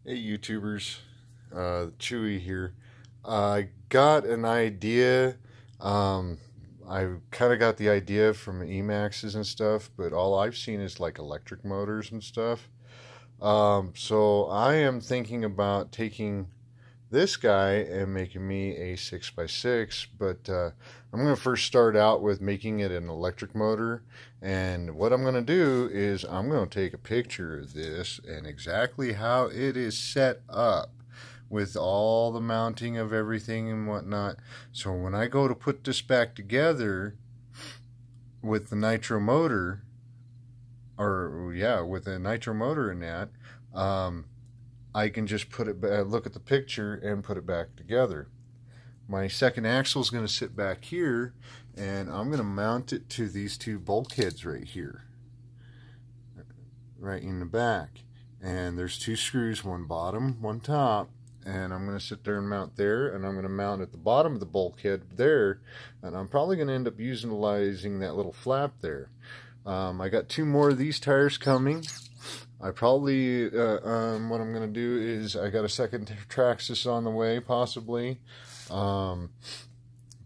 Hey YouTubers, Chewy here. I got an idea. Um, I kind of got the idea from Emaxes and stuff, but all I've seen is like electric motors and stuff. So I am thinking about taking this guy and making me a 6x6, but I'm going to first start out with making it an electric motor. And what I'm going to do is I'm going to take a picture of this and exactly how it is set up with all the mounting of everything and whatnot. So when I go to put this back together with the nitro motor, or yeah, with a nitro motor in that, I can just put it back, look at the picture and put it back together. My second axle is going to sit back here, and I'm going to mount it to these two bulkheads right here, right in the back. And there's two screws, one bottom, one top, and I'm going to sit there and mount there, and I'm going to mount at the bottom of the bulkhead there, and I'm probably going to end up utilizing that little flap there. I got two more of these tires coming. I probably, what I'm going to do is I got a second Tmaxx on the way, possibly,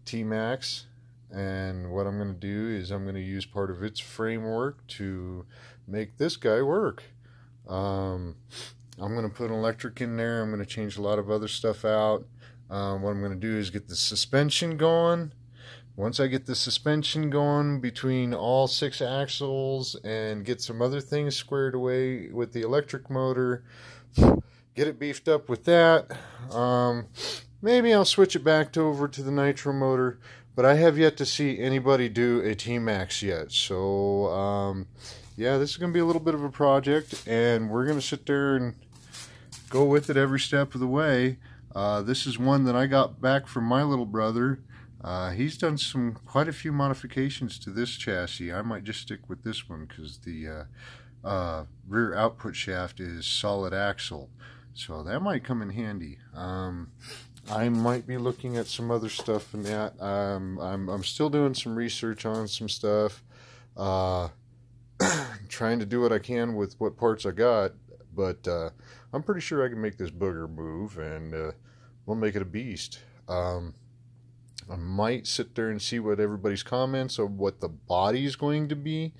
Tmaxx, and what I'm going to do is I'm going to use part of its framework to make this guy work. I'm going to put an electric in there. I'm going to change a lot of other stuff out. What I'm going to do is get the suspension going. Once I get the suspension going between all 6 axles and get some other things squared away with the electric motor, get it beefed up with that, maybe I'll switch it back over to the nitro motor, but I have yet to see anybody do a Tmaxx yet. So yeah, this is going to be a little bit of a project, and we're going to sit there and go with it every step of the way. This is one that I got back from my little brother. He's done quite a few modifications to this chassis. I might just stick with this one because the rear output shaft is solid axle, so that might come in handy. I might be looking at some other stuff in that. I'm still doing some research on some stuff, trying to do what I can with what parts I got, but I'm pretty sure I can make this booger move, and we'll make it a beast. I might sit there and see what everybody's comments of what the body is going to be.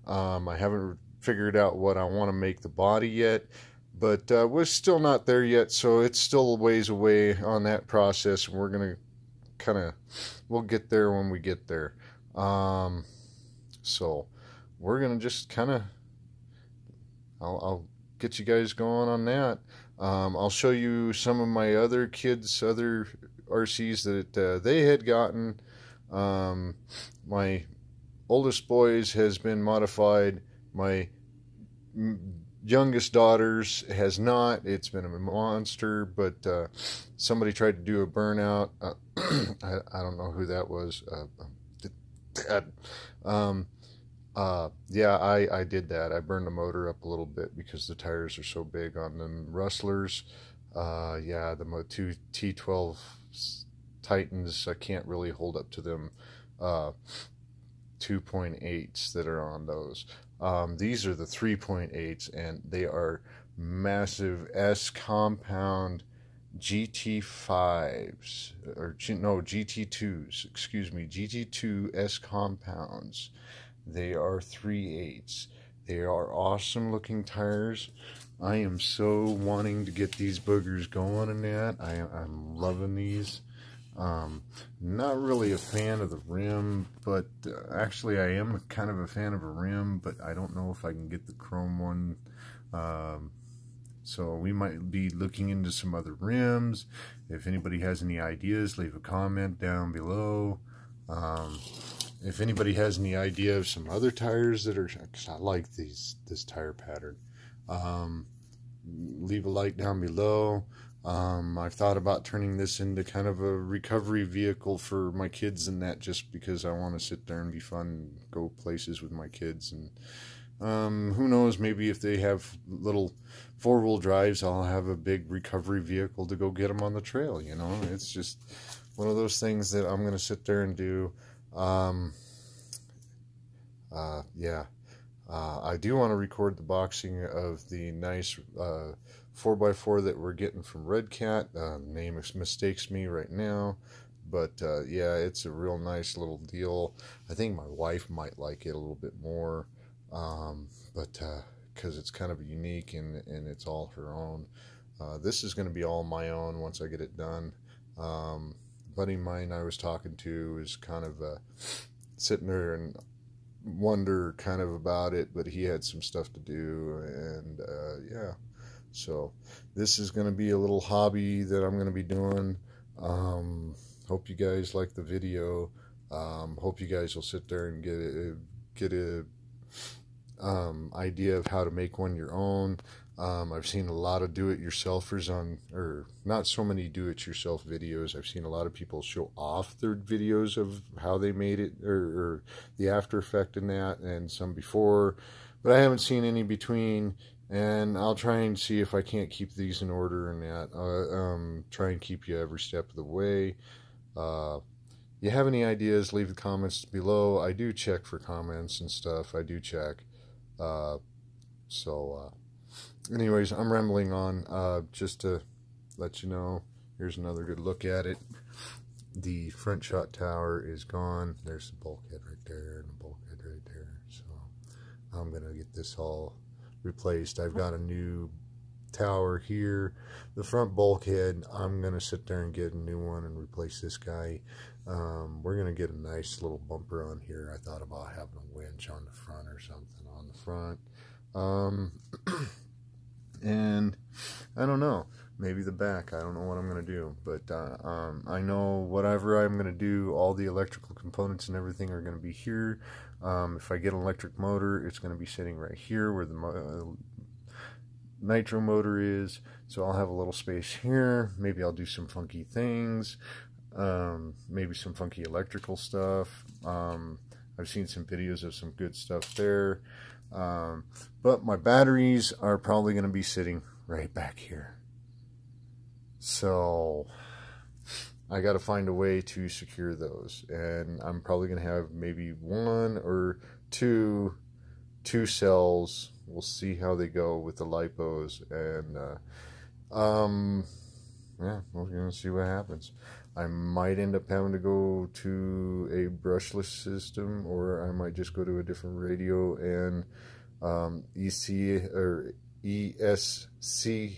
I haven't figured out what I want to make the body yet, but we're still not there yet, so it's still a ways away on that process, and we're going to we'll get there when we get there. So we're going to just I'll get you guys going on that. I'll show you some of my other kids' other RCs that they had gotten. My oldest boys has been modified. My youngest daughter's has not. It's been a monster, but somebody tried to do a burnout. I don't know who that was. Yeah, I did that. I burned the motor up a little bit because the tires are so big on them rustlers. Yeah, the two T12 Titans, I can't really hold up to them 2.8s that are on those. These are the 3.8s, and they are massive S compound GT5s, or no, GT2s, excuse me, GT2 S compounds. They are 3/8s. They are awesome looking tires. I am so wanting to get these boogers going in that. I'm loving these. Not really a fan of the rim, but actually I am kind of a fan of a rim, but I don't know if I can get the chrome one. So we might be looking into some other rims. If anybody has any ideas, leave a comment down below. If anybody has any idea of some other tires that are, because I like this tire pattern, leave a like down below. I've thought about turning this into kind of a recovery vehicle for my kids and that, just because I want to sit there and be fun and go places with my kids. And who knows, maybe if they have little 4-wheel drives, I'll have a big recovery vehicle to go get them on the trail, you know. It's just one of those things that I'm going to sit there and do. Yeah, I do want to record the boxing of the nice 4x4 that we're getting from Red Cat. The name mistakes me right now, but yeah, it's a real nice little deal. I think my wife might like it a little bit more, but because it's kind of unique and it's all her own. This is going to be all my own once I get it done. Buddy of mine I was talking to is kind of sitting there and wonder kind of about it, but he had some stuff to do, and yeah, so this is going to be a little hobby that I'm going to be doing. Hope you guys like the video. Hope you guys will sit there and get a idea of how to make one your own. I've seen a lot of do-it-yourselfers or not so many do-it-yourself videos. I've seen a lot of people show off their videos of how they made it, or the after effect in that, and some before, but I haven't seen any between, and I'll try and see if I can't keep these in order and that. Try and keep you every step of the way. You have any ideas, leave the comments below. I do check for comments and stuff. I do check. Anyways, I'm rambling on. Just to let you know, here's another good look at it. The front shot tower is gone. There's the bulkhead right there and the bulkhead right there. So I'm going to get this all replaced. I've got a new tower here. The front bulkhead, I'm going to sit there and get a new one and replace this guy. We're going to get a nice little bumper on here. I thought about having a winch on the front or something on the front. And I don't know, maybe the back. I don't know what I'm going to do, but I know whatever I'm going to do, all the electrical components and everything are going to be here. If I get an electric motor, it's going to be sitting right here where the nitro motor is, so I'll have a little space here. Maybe I'll do some funky things, maybe some funky electrical stuff. I've seen some videos of some good stuff there. But my batteries are probably going to be sitting right back here. So I got to find a way to secure those, and I'm probably going to have maybe one or two cells. We'll see how they go with the lipos, and yeah, we're going to see what happens. I might end up having to go to a brushless system, or I might just go to a different radio and EC or ESC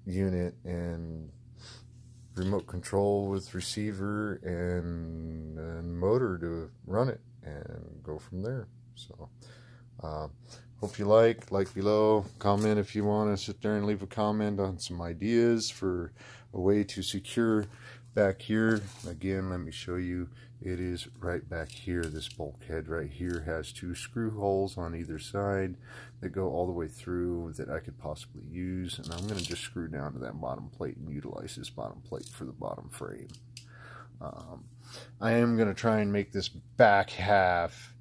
unit and remote control with receiver and motor to run it and go from there. So hope you like below, comment if you want to sit there and leave a comment on some ideas for a way to secure back here. Again, let me show you. It is right back here. This bulkhead right here has 2 screw holes on either side that go all the way through that I could possibly use, and I'm going to just screw down to that bottom plate and utilize this bottom plate for the bottom frame. I am going to try and make this back half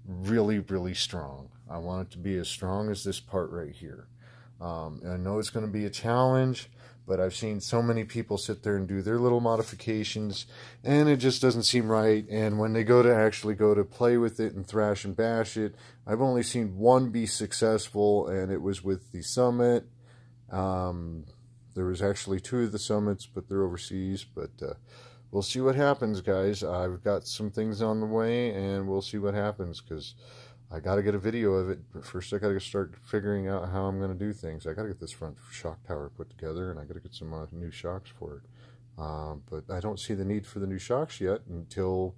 really strong. I want it to be as strong as this part right here. And I know it's going to be a challenge, but I've seen so many people sit there and do their little modifications, and it just doesn't seem right. And when they actually go to play with it and thrash and bash it, I've only seen one be successful, and it was with the Summit. There was actually 2 of the Summits, but they're overseas. But we'll see what happens, guys. I've got some things on the way, and we'll see what happens, because I got to get a video of it, but first I got to start figuring out how I'm going to do things. I got to get this front shock tower put together, and I got to get some new shocks for it. But I don't see the need for the new shocks yet until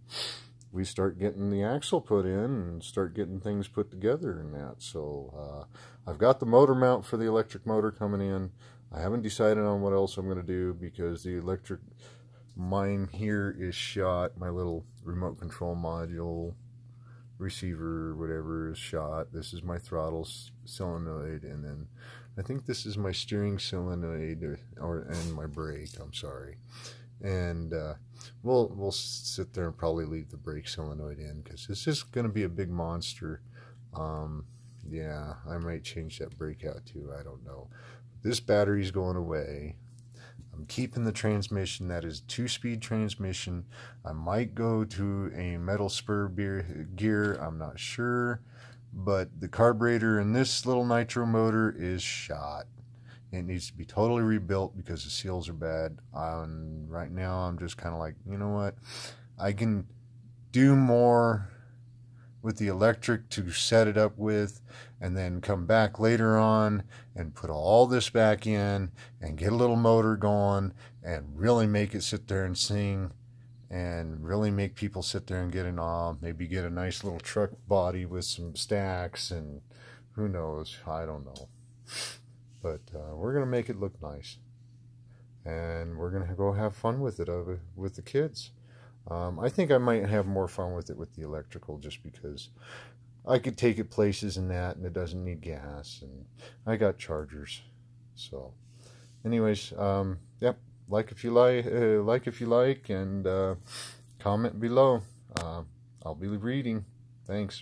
we start getting the axle put in and start getting things put together and that. So I've got the motor mount for the electric motor coming in. I haven't decided on what else I'm going to do, because the electric, mine here is shot. My little remote control module, receiver, whatever, is shot. This is my throttle solenoid, and then I think this is my steering solenoid, and my brake. I'm sorry. And we'll sit there and probably leave the brake solenoid in, because this is going to be a big monster. Yeah, I might change that brake out too. I don't know. This battery's going away. I'm keeping the transmission. That is 2-speed transmission. I might go to a metal spur gear. I'm not sure. But the carburetor in this little nitro motor is shot. It needs to be totally rebuilt because the seals are bad. Right now, I'm just kind of like, you know what? I can do more with the electric to set it up with, and then come back later on and put all this back in and get a little motor going and really make it sit there and sing and really make people sit there and get in awe. Maybe get a nice little truck body with some stacks, and who knows, I don't know. But we're going to make it look nice, and we're going to go have fun with it with the kids. I think I might have more fun with it with the electrical, just because I could take it places and that, and it doesn't need gas, and I got chargers. So anyways, yep, like if you like, and comment below. I'll be reading. Thanks.